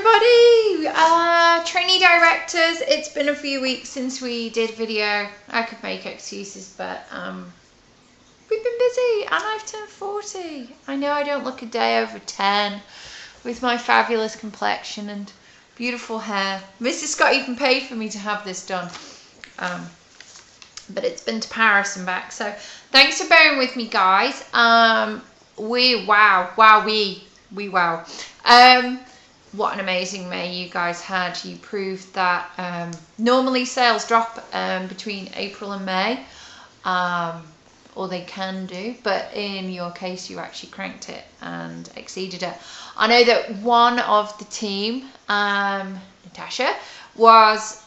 everybody, trainee directors. It's been a few weeks since we did video. I could make excuses, but we've been busy and I've turned 40. I know I don't look a day over 10 with my fabulous complexion and beautiful hair. Mrs. Scott even paid for me to have this done, but it's been to Paris and back, so thanks for bearing with me, guys. What an amazing May you guys had. You proved that normally sales drop between April and May, or they can do, but in your case you actually cranked it and exceeded it. I know that one of the team, Natasha, was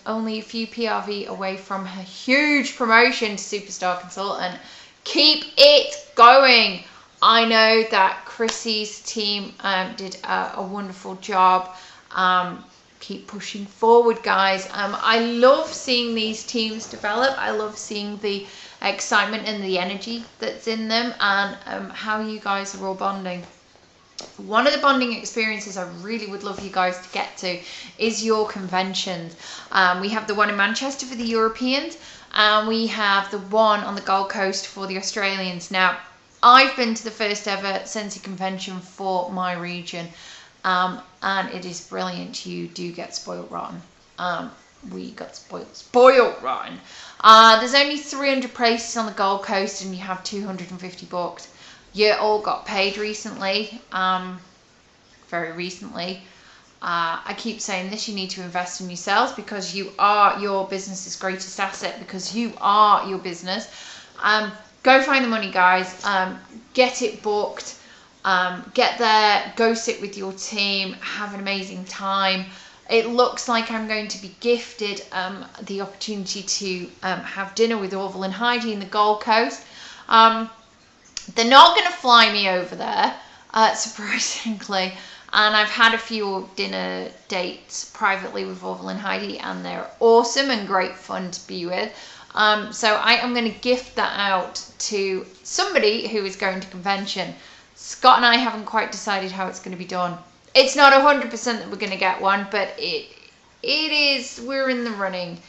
only a few PRV away from her huge promotion to Superstar Consultant. Keep it going. I know that Chrissy's team did a wonderful job. Keep pushing forward, guys. I love seeing these teams develop. I love seeing the excitement and the energy that's in them, and how you guys are all bonding. One of the bonding experiences I really would love you guys to get to is your conventions. We have the one in Manchester for the Europeans, and we have the one on the Gold Coast for the Australians. Now, I've been to the first ever Scentsy convention for my region, and it is brilliant. You do get spoiled rotten. We got spoiled rotten. There's only 300 places on the Gold Coast and you have 250 booked. You all got paid recently, very recently. I keep saying this, you need to invest in yourselves because you are your business's greatest asset, because you are your business. Go find the money, guys. Get it booked. Get there. Go sit with your team. Have an amazing time. It looks like I'm going to be gifted the opportunity to have dinner with Orville and Heidi in the Gold Coast. They're not going to fly me over there, surprisingly. And I've had a few dinner dates privately with Orville and Heidi, and they're awesome and great fun to be with. So I am going to gift that out to somebody who is going to convention. Scott and I haven't quite decided how it's going to be done. It's not 100% that we're going to get one, but it is, we're in the running.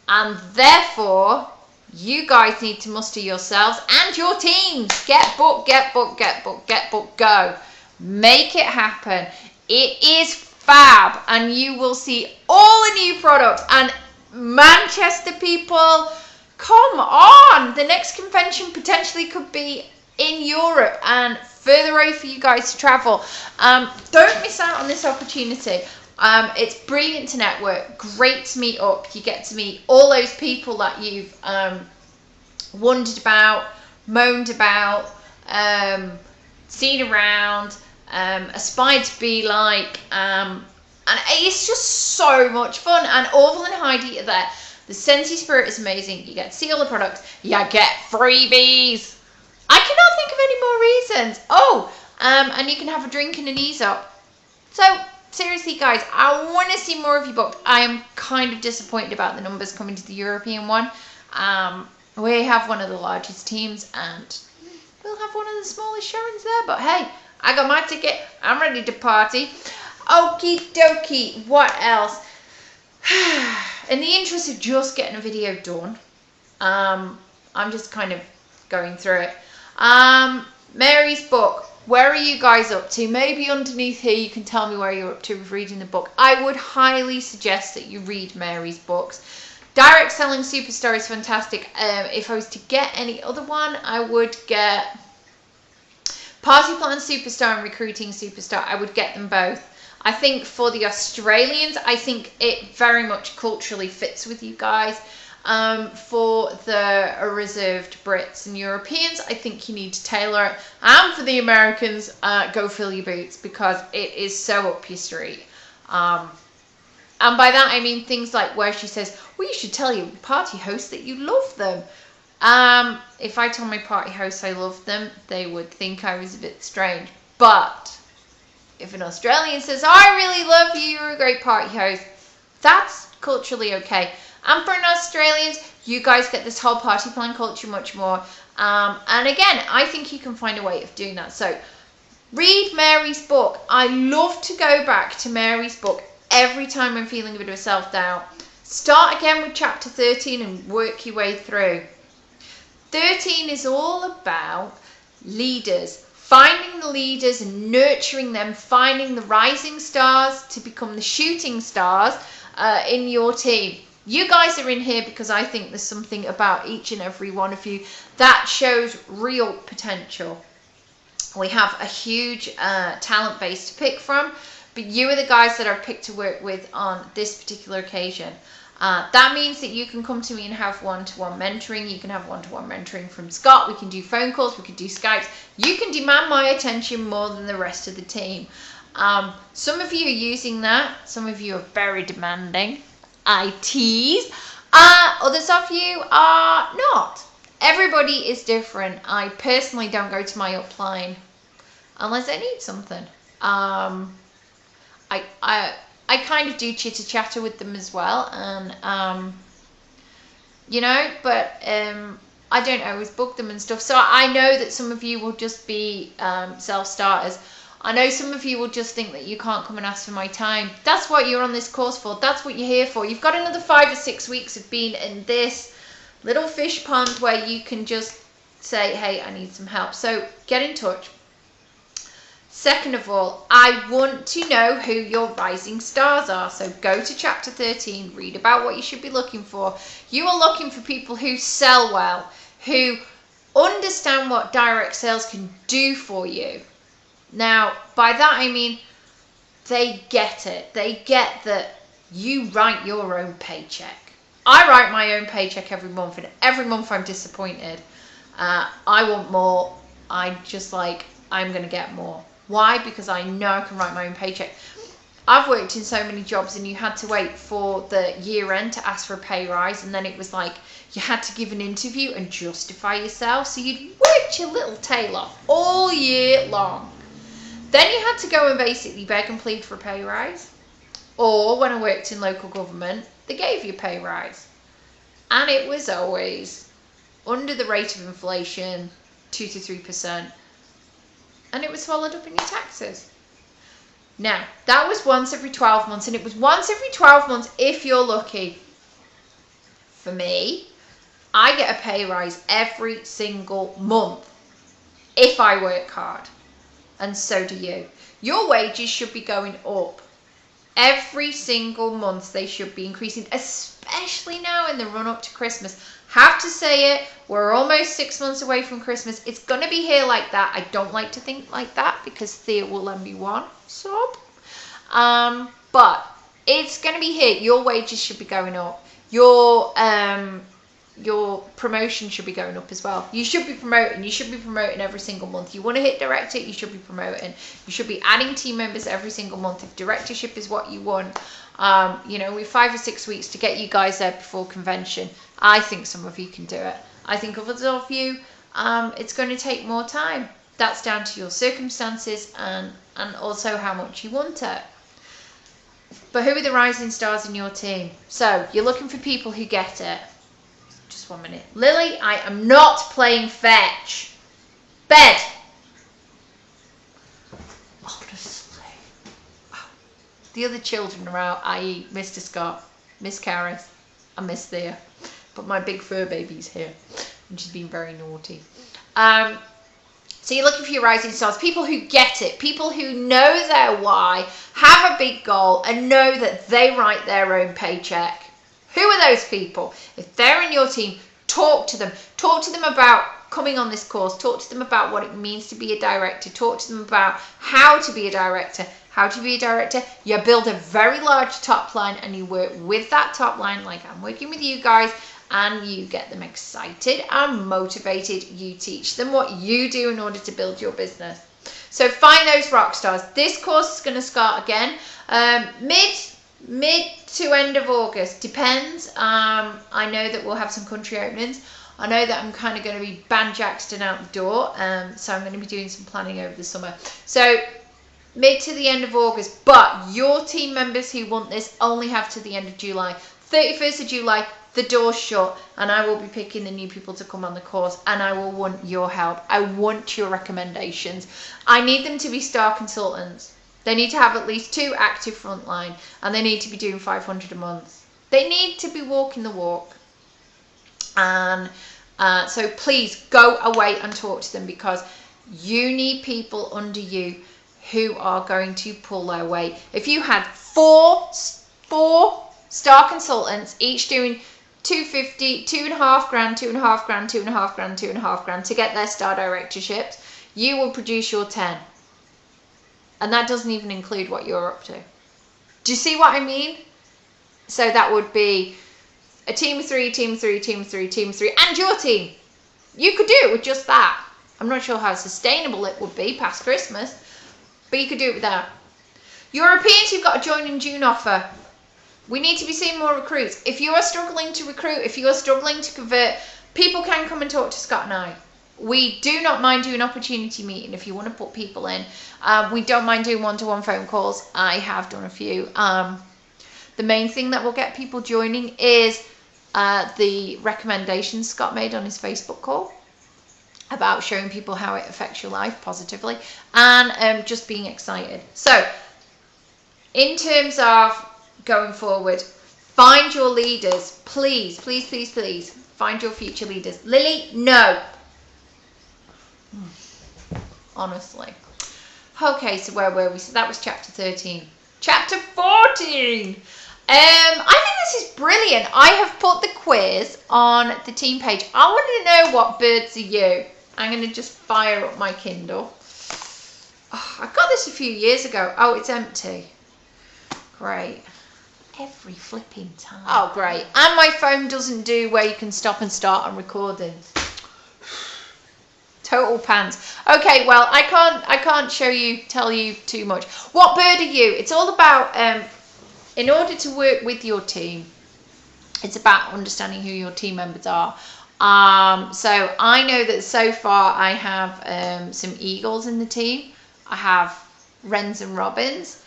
And therefore, you guys need to muster yourselves and your teams. Get booked, get booked, get booked, get booked, go. Make it happen. It is fab, and you will see all the new products. And Manchester people, come on, the next convention potentially could be in Europe and further away for you guys to travel. Don't miss out on this opportunity. It's brilliant to network, great to meet up. You get to meet all those people that you've wondered about, moaned about, seen around, aspired to be like, and it's just so much fun. And Orville and Heidi are there. The Scentsy Spirit is amazing. You get to see all the products. You get freebies. I cannot think of any more reasons. Oh, and you can have a drink and an ease up. So, seriously, guys, I want to see more of you booked. I am kind of disappointed about the numbers coming to the European one. We have one of the largest teams, and we'll have one of the smallest showings there. But hey, I got my ticket. I'm ready to party. Okie dokie. What else? In the interest of just getting a video done, I'm just kind of going through it. Mary's book, where are you guys up to? Maybe underneath here you can tell me where you're up to with reading the book. I would highly suggest that you read Mary's books. Direct Selling Superstar is fantastic. If I was to get any other one, I would get Party Plan Superstar and Recruiting Superstar. I would get them both. I think for the Australians, I think it very much culturally fits with you guys. For the reserved Brits and Europeans, I think you need to tailor it. And for the Americans, go fill your boots, because it is so up your street. And by that I mean things like where she says, well, you should tell your party hosts that you love them. If I told my party hosts I loved them, they would think I was a bit strange. But if an Australian says, I really love you, you're a great party host, that's culturally okay. And for an Australians, you guys get this whole party plan culture much more. And again, I think you can find a way of doing that. So Read Mary's book. I love to go back to Mary's book every time I'm feeling a bit of self-doubt. Start again with chapter 13 and work your way through. 13 is all about leaders. Finding the leaders and nurturing them, finding the rising stars to become the shooting stars in your team. You guys are in here because I think there's something about each and every one of you that shows real potential. We have a huge talent base to pick from, but you are the guys that I've picked to work with on this particular occasion. That means that you can come to me and have one-to-one mentoring. You can have one-to-one mentoring from Scott. We can do phone calls. We can do Skypes. You can demand my attention more than the rest of the team. Some of you are using that. Some of you are very demanding. I tease. Others of you are not. Everybody is different. I personally don't go to my upline unless I need something. I kind of do chitter chatter with them as well, and you know, but I don't always book them and stuff. So I know that some of you will just be self-starters. I know some of you will just think that you can't come and ask for my time. That's what you're on this course for. That's what you're here for. You've got another 5 or 6 weeks of being in this little fish pond where you can just say, hey, I need some help. So get in touch. Second of all, I want to know who your rising stars are. So go to chapter 13, read about what you should be looking for. You are looking for people who sell well, who understand what direct sales can do for you. Now, by that I mean they get it. They get that you write your own paycheck. I write my own paycheck every month, and every month I'm disappointed. I want more. I'm going to get more. Why? Because I know I can write my own paycheck. I've worked in so many jobs and you had to wait for the year end to ask for a pay rise, and then it was like you had to give an interview and justify yourself. So you'd worked your little tail off all year long. Then you had to go and basically beg and plead for a pay rise. Or when I worked in local government, they gave you a pay rise. And it was always under the rate of inflation, 2 to 3%. And it was swallowed up in your taxes. Now, that was once every 12 months, and it was once every 12 months if you're lucky. For me, I get a pay rise every single month if I work hard. And so do you. Your wages should be going up. Every single month they should be increasing, especially now in the run up to Christmas. Have to say it, we're almost 6 months away from Christmas. It's going to be here like that. I don't like to think like that because Thea will lend me one sob. But it's going to be here. Your wages should be going up. Your promotion should be going up as well. You should be promoting. You should be promoting every single month. You want to hit director, you should be promoting. You should be adding team members every single month. If directorship is what you want, you know, we've 5 or 6 weeks to get you guys there before convention. I think some of you can do it. I think others of you, it's going to take more time. That's down to your circumstances and also how much you want it. But who are the rising stars in your team? So you're looking for people who get it. Just 1 minute. Lily, I am not playing fetch. Bed. Honestly. Wow. The other children are out, i.e. Mr. Scott, Miss Caris, and Miss Thea. But my big fur baby's here. And she's been very naughty. So you're looking for your rising stars. People who get it. People who know their why, have a big goal, and know that they write their own paycheck. Who are those people? If they're in your team, talk to them. Talk to them about coming on this course. Talk to them about what it means to be a director. Talk to them about how to be a director. How to be a director? You build a very large top line and you work with that top line like I'm working with you guys, and you get them excited and motivated. You teach them what you do in order to build your business. So find those rock stars. This course is going to start again mid to end of August, depends. I know that we'll have some country openings. I know that I'm kind of going to be banjaxed out the door, so I'm going to be doing some planning over the summer. So mid to the end of August, but your team members who want this only have to the end of July. 31st of July, the door's shut, and I will be picking the new people to come on the course, and I will want your help. I want your recommendations. I need them to be star consultants. They need to have at least 2 active frontline, and they need to be doing 500 a month. They need to be walking the walk. And so please go away and talk to them, because you need people under you who are going to pull their weight. If you had four star consultants, each doing 250, 2.5 grand, 2.5 grand, 2.5 grand, 2.5 grand to get their star directorships, you will produce your 10. And that doesn't even include what you're up to. Do you see what I mean? So that would be a team of 3, team of 3, team of 3, team of 3, and your team. You could do it with just that. I'm not sure how sustainable it would be past Christmas, but you could do it with that. Europeans, you've got a join in June offer. We need to be seeing more recruits. If you are struggling to recruit, if you are struggling to convert, people can come and talk to Scott and I. We do not mind doing opportunity meeting if you want to put people in. We don't mind doing one-to-one phone calls. I have done a few. The main thing that will get people joining is the recommendations Scott made on his Facebook call about showing people how it affects your life positively, and just being excited. So in terms of going forward, find your leaders. Please, please, please, please find your future leaders. Lily, no. Honestly. Okay, so where were we? So that was chapter 13. Chapter 14. I think this is brilliant. I have put the quiz on the team page. I want to know what birds are you. I'm going to just fire up my Kindle. Oh, I got this a few years ago. Oh, it's empty. Great. Every flipping time. Oh, great. And my phone doesn't do where you can stop and start on recordings. Total pants. Okay, well, I can't tell you too much. What bird are you? It's all about, in order to work with your team, it's about understanding who your team members are. So I know that so far I have some eagles in the team. I have wrens and robins.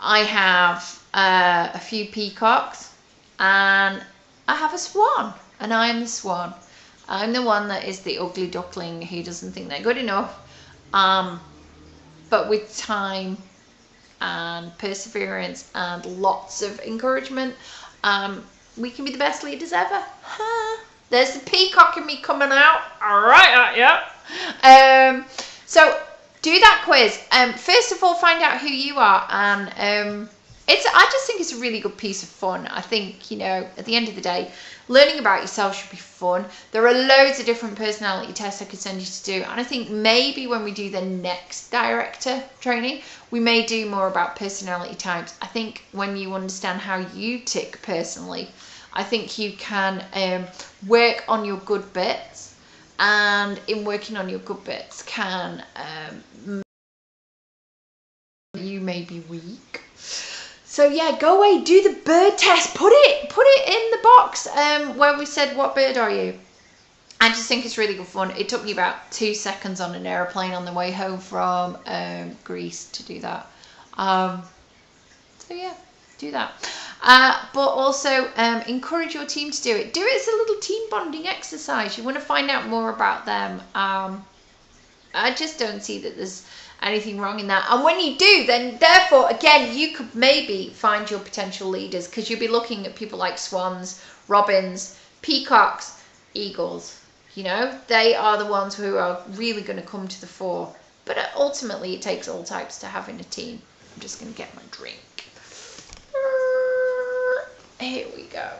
I have a few peacocks, and I have a swan, and I am the swan. I'm the one that is the ugly duckling who doesn't think they're good enough. But with time and perseverance and lots of encouragement, we can be the best leaders ever. There's the peacock in me coming out. All right, yeah. So do that quiz. First of all, find out who you are, and I just think it's a really good piece of fun. I think, at the end of the day, learning about yourself should be fun. There are loads of different personality tests I could send you to do, and I think maybe when we do the next director training, we may do more about personality types. I think when you understand how you tick personally, I think you can work on your good bits, and in working on your good bits can you may be weak. So yeah, go away, do the bird test. Put it in the box where we said, what bird are you? I just think it's really good fun. It took me about 2 seconds on an aeroplane on the way home from Greece to do that. So yeah, do that. But also encourage your team to do it. Do it as a little team bonding exercise. You want to find out more about them. I just don't see that there's anything wrong in that. And when you do, then therefore, again, you could maybe find your potential leaders, because you'll be looking at people like swans, robins, peacocks, eagles. They are the ones who are really going to come to the fore. But ultimately, it takes all types to have in a team. I'm just going to get my drink. Here we go.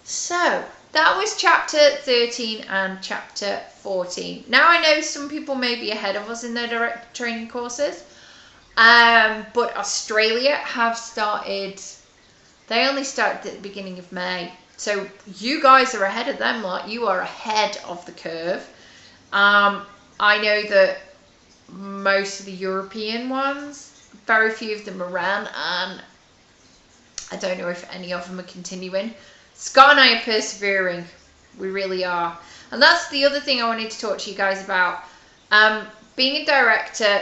So that was chapter 13 and chapter 14. Now I know some people may be ahead of us in their direct training courses, but Australia have started. They only started at the beginning of May, so you guys are ahead of them. Like, you are ahead of the curve. I know that most of the European ones, very few of them are ran, and I don't know if any of them are continuing. Scott and I are persevering. We really are. And that's the other thing I wanted to talk to you guys about. Being a director,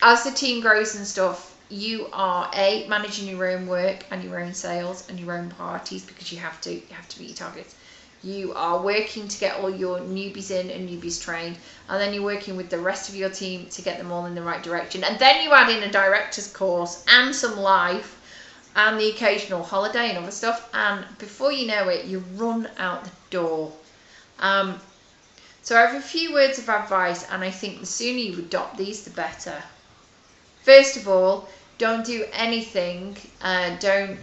as the team grows and stuff, you are managing your own work and your own sales and your own parties, because you have to meet your targets. You are working to get all your newbies in and newbies trained, and then you're working with the rest of your team to get them all in the right direction. And then you add in a director's course and some life and the occasional holiday and other stuff, and before you know it, you run out the door. So I have a few words of advice, and I think the sooner you adopt these, the better. First of all, don't do anything, don't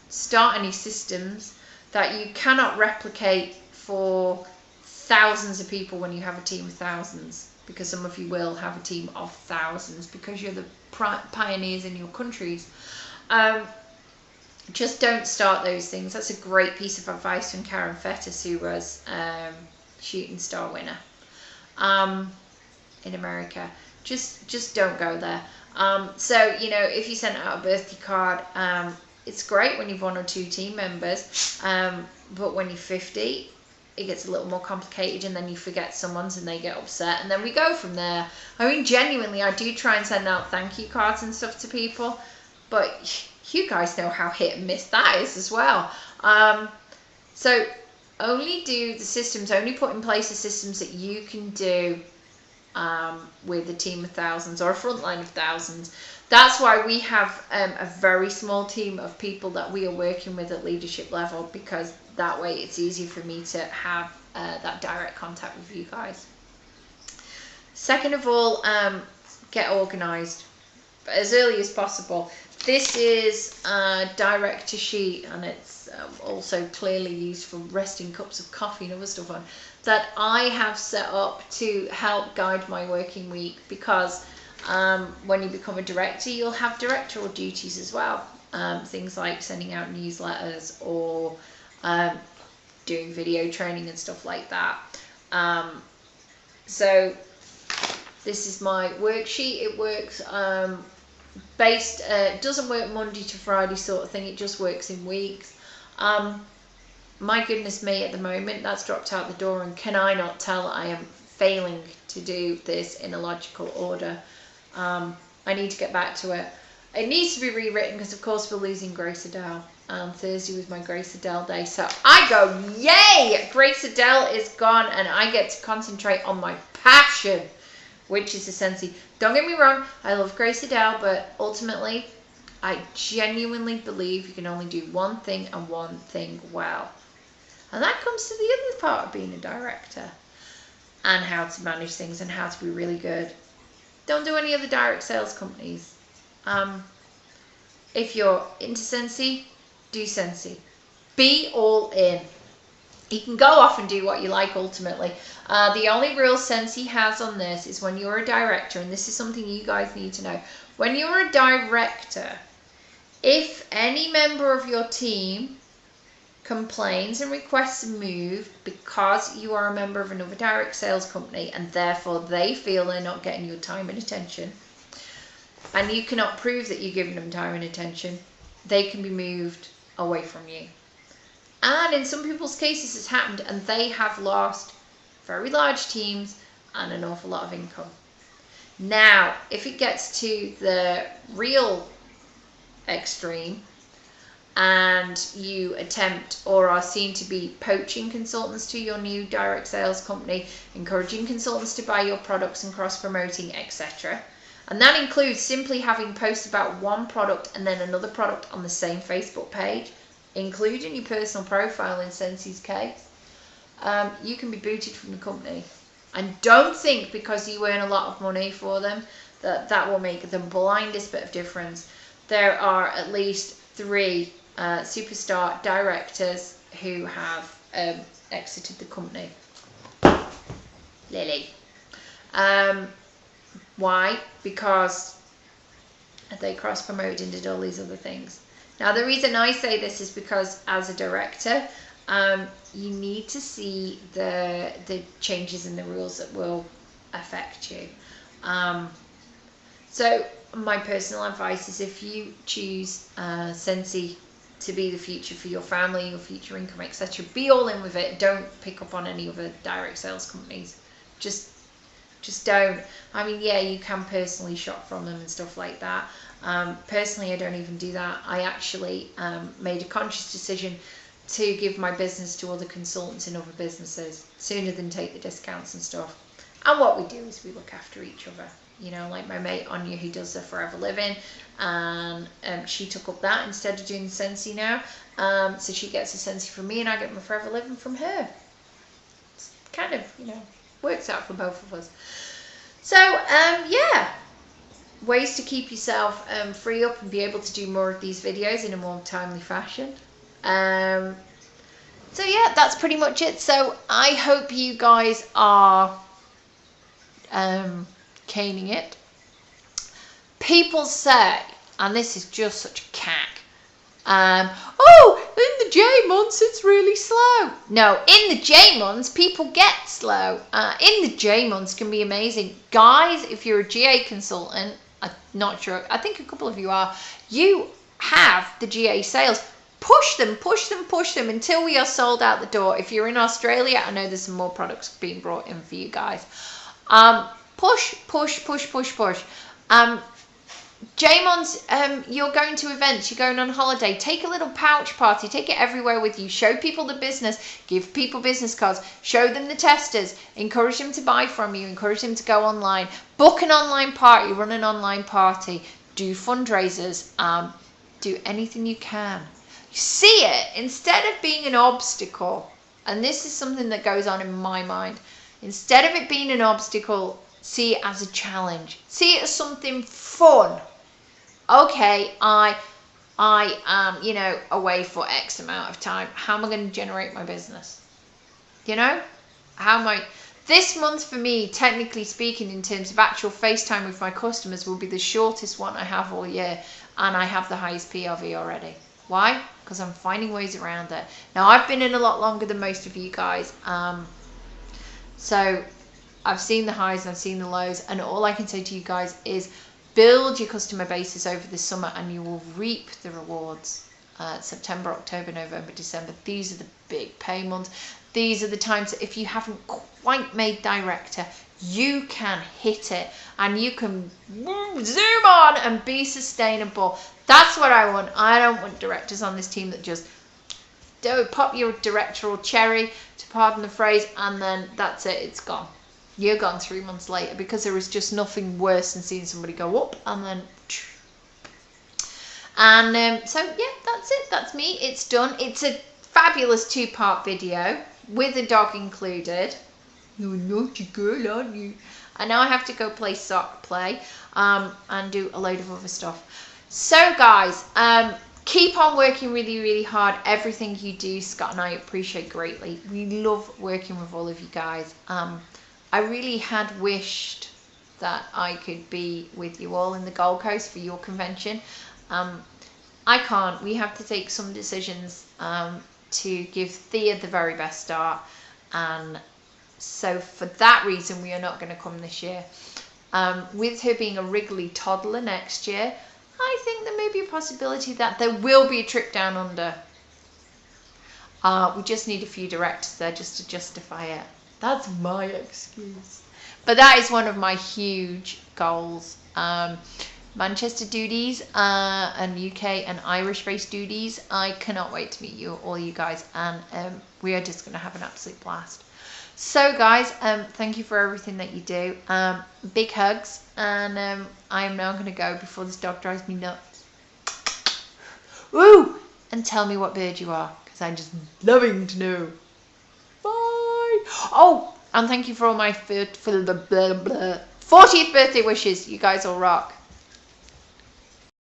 start any systems that you cannot replicate for thousands of people when you have a team of thousands, because some of you will have a team of thousands because you're the pioneers in your countries. Just don't start those things. That's a great piece of advice from Karen Fettis, who was shooting star winner in America. Just don't go there. So, you know, if you send out a birthday card, it's great when you've 1 or 2 team members, but when you're 50, it gets a little more complicated, and then you forget someone's and they get upset, and then we go from there. I mean, genuinely, I do try and send out thank you cards and stuff to people, but you guys know how hit and miss that is as well. So only do the systems, only put in place the systems that you can do with a team of thousands or a front line of thousands. That's why we have a very small team of people that we are working with at leadership level, because that way it's easier for me to have that direct contact with you guys. Second of all, get organized as early as possible. This is a director sheet, and it's also clearly used for resting cups of coffee and other stuff on, that I have set up to help guide my working week, because when you become a director, you'll have directorial duties as well. Things like sending out newsletters or doing video training and stuff like that. So this is my worksheet. It works it doesn't work Monday to Friday sort of thing. It just works in weeks. My goodness me, at the moment, that's dropped out the door, and can I not tell I am failing to do this in a logical order. I need to get back to it. It needs to be rewritten, because of course we're losing Grace Adele. Thursday was my Grace Adele day, so I go, yay! Grace Adele is gone, and I get to concentrate on my passion, which is the Scentsy. Don't get me wrong, I love Grace Adele, but ultimately, I genuinely believe you can only do one thing and one thing well. And that comes to the other part of being a director, and how to manage things and how to be really good. Don't do any other direct sales companies. If you're into Scentsy, do Scentsy. Be all in. You can go off and do what you like ultimately. The only rule Scentsy has on this is when you're a director, and this is something you guys need to know. When you're a director, if any member of your team complains and requests a move because you are a member of another direct sales company, and therefore they feel they're not getting your time and attention, and you cannot prove that you're giving them time and attention, they can be moved away from you. And in some people's cases it's happened, and they have lost very large teams and an awful lot of income. Now, if it gets to the real extreme, and you attempt or are seen to be poaching consultants to your new direct sales company, encouraging consultants to buy your products and cross-promoting, etc. And that includes simply having posts about one product and then another product on the same Facebook page, including your personal profile in Scentsy's case, you can be booted from the company. And don't think because you earn a lot of money for them that will make the blindest bit of difference. There are at least 3 superstar directors who have exited the company. Lily. Why? Because they cross-promoted and did all these other things. Now, the reason I say this is because as a director, you need to see the changes in the rules that will affect you. So my personal advice is, if you choose Scentsy to be the future for your family, your future income, etc., be all in with it. Don't pick up on any other direct sales companies. Just Just don't. I mean, yeah, you can personally shop from them and stuff like that. Personally, I don't even do that. I actually made a conscious decision to give my business to other consultants in other businesses sooner than take the discounts and stuff. And what we do is we look after each other. You know, like my mate Anya, who does the Forever Living, and she took up that instead of doing Scentsy now. So she gets a Scentsy from me and I get my Forever Living from her. It's kind of, you know, works out for both of us. So, yeah, ways to keep yourself free up and be able to do more of these videos in a more timely fashion. So yeah, that's pretty much it. So I hope you guys are caning it. People say, and this is just such a cack, oh, in the J months it's really slow. No, in the J months people get slow. In the J months can be amazing. Guys, if you're a GA consultant, I'm not sure, I think a couple of you are, you have the GA sales. Push them, push them, push them until we are sold out the door. If you're in Australia, I know there's some more products being brought in for you guys. Push, push, push, push, push. J-Mons, you're going to events, you're going on holiday, take a little pouch party, take it everywhere with you, show people the business, give people business cards, show them the testers, encourage them to buy from you, encourage them to go online, book an online party, run an online party, do fundraisers, do anything you can. See it, instead of being an obstacle, and this is something that goes on in my mind, instead of it being an obstacle, see it as a challenge. See it as something fun. Okay, I am, you know, away for X amount of time. How am I going to generate my business? You know? How am I... This month for me, technically speaking, in terms of actual FaceTime with my customers, will be the shortest one I have all year. And I have the highest PRV already. Why? Because I'm finding ways around it. Now, I've been in a lot longer than most of you guys. So I've seen the highs and I've seen the lows. And all I can say to you guys is build your customer bases over the summer and you will reap the rewards. September, October, November, December. These are the big pay months. These are the times that if you haven't quite made director, you can hit it and you can zoom on and be sustainable. That's what I want. I don't want directors on this team that just don't pop your directorial cherry, to pardon the phrase, and then that's it, it's gone. You're gone 3 months later, because there is just nothing worse than seeing somebody go up and then... And so yeah, that's it, that's me, it's done. It's a fabulous 2-part video with a dog included. You're a naughty girl, aren't you? And now I have to go play sock play and do a load of other stuff. So guys, keep on working really, really hard. Everything you do, Scott and I appreciate greatly. We love working with all of you guys. I really had wished that I could be with you all in the Gold Coast for your convention. I can't. We have to take some decisions to give Thea the very best start. And so for that reason, we are not going to come this year. With her being a wriggly toddler next year, I think there may be a possibility that there will be a trip down under. We just need a few directors there just to justify it. That's my excuse. But that is one of my huge goals. Manchester duties and UK and Irish based duties. I cannot wait to meet you, all you guys, and we are just going to have an absolute blast. So guys, thank you for everything that you do. Big hugs, and I am now going to go before this dog drives me nuts. Woo! And tell me what bird you are, because I'm just loving to know. Bye! Oh, and thank you for all my 40th birthday wishes. You guys all rock.